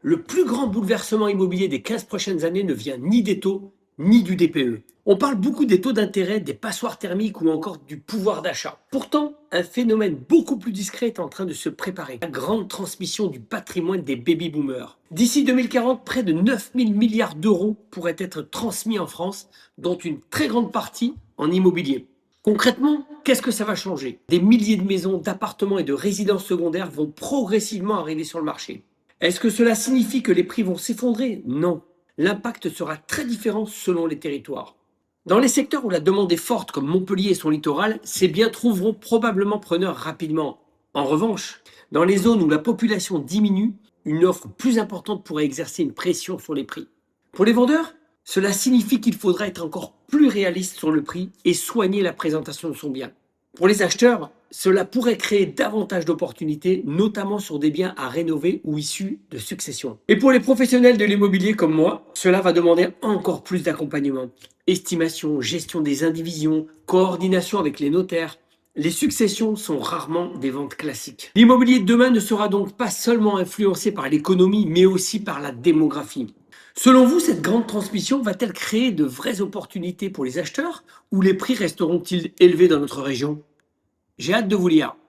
Le plus grand bouleversement immobilier des 15 prochaines années ne vient ni des taux, ni du DPE. On parle beaucoup des taux d'intérêt, des passoires thermiques ou encore du pouvoir d'achat. Pourtant, un phénomène beaucoup plus discret est en train de se préparer. La grande transmission du patrimoine des baby-boomers. D'ici 2040, près de 9 000 milliards d'euros pourraient être transmis en France, dont une très grande partie en immobilier. Concrètement, qu'est-ce que ça va changer? Des milliers de maisons, d'appartements et de résidences secondaires vont progressivement arriver sur le marché. Est-ce que cela signifie que les prix vont s'effondrer? Non. L'impact sera très différent selon les territoires. Dans les secteurs où la demande est forte, comme Montpellier et son littoral, ces biens trouveront probablement preneurs rapidement. En revanche, dans les zones où la population diminue, une offre plus importante pourrait exercer une pression sur les prix. Pour les vendeurs, cela signifie qu'il faudra être encore plus réaliste sur le prix et soigner la présentation de son bien. Pour les acheteurs, cela pourrait créer davantage d'opportunités, notamment sur des biens à rénover ou issus de successions. Et pour les professionnels de l'immobilier comme moi, cela va demander encore plus d'accompagnement. Estimation, gestion des indivisions, coordination avec les notaires. Les successions sont rarement des ventes classiques. L'immobilier de demain ne sera donc pas seulement influencé par l'économie, mais aussi par la démographie. Selon vous, cette grande transmission va-t-elle créer de vraies opportunités pour les acheteurs ou les prix resteront-ils élevés dans notre région? J'ai hâte de vous lire.